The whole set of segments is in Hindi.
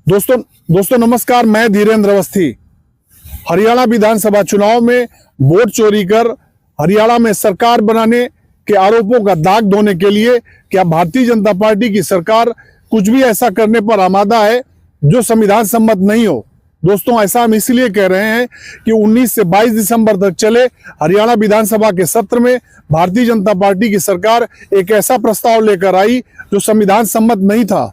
दोस्तों नमस्कार। मैं धीरेन्द्र अवस्थी। हरियाणा विधानसभा चुनाव में वोट चोरी कर हरियाणा में सरकार बनाने के आरोपों का दाग धोने के लिए क्या भारतीय जनता पार्टी की सरकार कुछ भी ऐसा करने पर आमादा है जो संविधान सम्मत नहीं हो। दोस्तों, ऐसा हम इसलिए कह रहे हैं कि 19 से 22 दिसंबर तक चले हरियाणा विधानसभा के सत्र में भारतीय जनता पार्टी की सरकार एक ऐसा प्रस्ताव लेकर आई जो संविधान सम्मत नहीं था।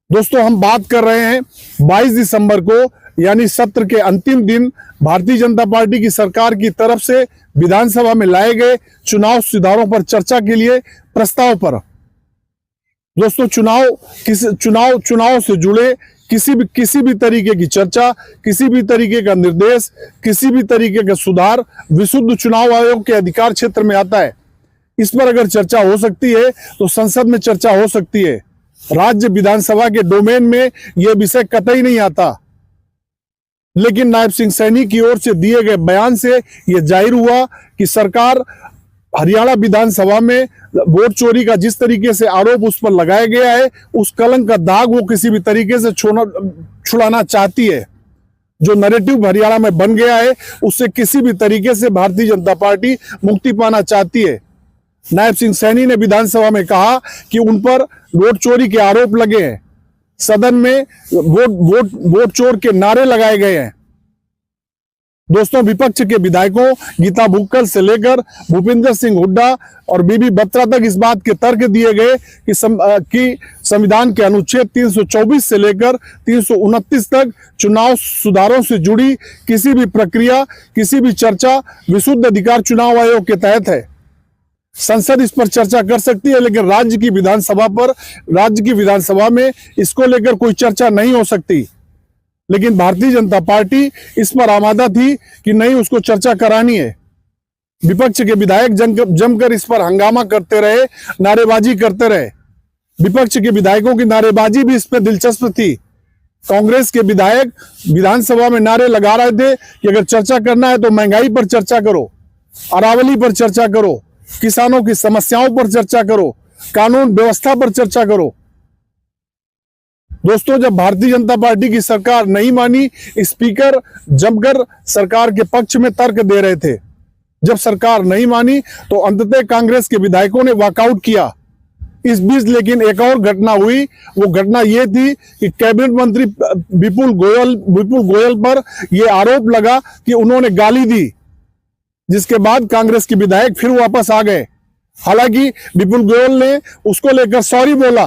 दोस्तों, हम बात कर रहे हैं 22 दिसंबर को, यानी सत्र के अंतिम दिन भारतीय जनता पार्टी की सरकार की तरफ से विधानसभा में लाए गए चुनाव सुधारों पर चर्चा के लिए प्रस्ताव पर। दोस्तों, चुनाव से जुड़े किसी भी तरीके की चर्चा, किसी भी तरीके का निर्देश, किसी भी तरीके का सुधार विशुद्ध चुनाव आयोग के अधिकार क्षेत्र में आता है। इस पर अगर चर्चा हो सकती है तो संसद में चर्चा हो सकती है। राज्य विधानसभा के डोमेन में यह विषय कतई नहीं आता। लेकिन नायब सिंह सैनी की ओर से दिए गए बयान से यह जाहिर हुआ कि सरकार हरियाणा विधानसभा में वोट चोरी का जिस तरीके से आरोप उस पर लगाया गया है, उस कलंक का दाग वो किसी भी तरीके से छुड़ाना चाहती है। जो नैरेटिव हरियाणा में बन गया है उससे किसी भी तरीके से भारतीय जनता पार्टी मुक्ति पाना चाहती है। नायब सिंह सैनी ने विधानसभा में कहा कि उन पर वोट चोरी के आरोप लगे हैं। सदन में वोट चोर के नारे लगाए गए हैं। दोस्तों, विपक्ष के विधायकों गीता भुक्कल से लेकर भूपेंद्र सिंह हुड्डा और बीबी बत्रा तक इस बात के तर्क दिए गए कि संविधान के अनुच्छेद 324 से लेकर 329 तक चुनाव सुधारों से जुड़ी किसी भी प्रक्रिया, किसी भी चर्चा विशुद्ध अधिकार चुनाव आयोग के तहत है। संसद इस पर चर्चा कर सकती है, लेकिन राज्य की विधानसभा में इसको लेकर कोई चर्चा नहीं हो सकती। लेकिन भारतीय जनता पार्टी इस पर आमादा थी कि नहीं, उसको चर्चा करानी है। विपक्ष के विधायक जमकर इस पर हंगामा करते रहे, नारेबाजी करते रहे। विपक्ष के विधायकों की नारेबाजी भी इसमें दिलचस्प थी। कांग्रेस के विधायक विधानसभा में नारे लगा रहे थे कि अगर चर्चा करना है तो महंगाई पर चर्चा करो, अरावली पर चर्चा करो, किसानों की समस्याओं पर चर्चा करो, कानून व्यवस्था पर चर्चा करो। दोस्तों, जब भारतीय जनता पार्टी की सरकार नहीं मानी, स्पीकर जमकर सरकार के पक्ष में तर्क दे रहे थे। जब सरकार नहीं मानी तो अंततः कांग्रेस के विधायकों ने वॉकआउट किया। इस बीच लेकिन एक और घटना हुई। वो घटना ये थी कि कैबिनेट मंत्री विपुल गोयल पर यह आरोप लगा कि उन्होंने गाली दी, जिसके बाद कांग्रेस के विधायक फिर वापस आ गए। हालांकि विपुल गोयल ने उसको लेकर सॉरी बोला।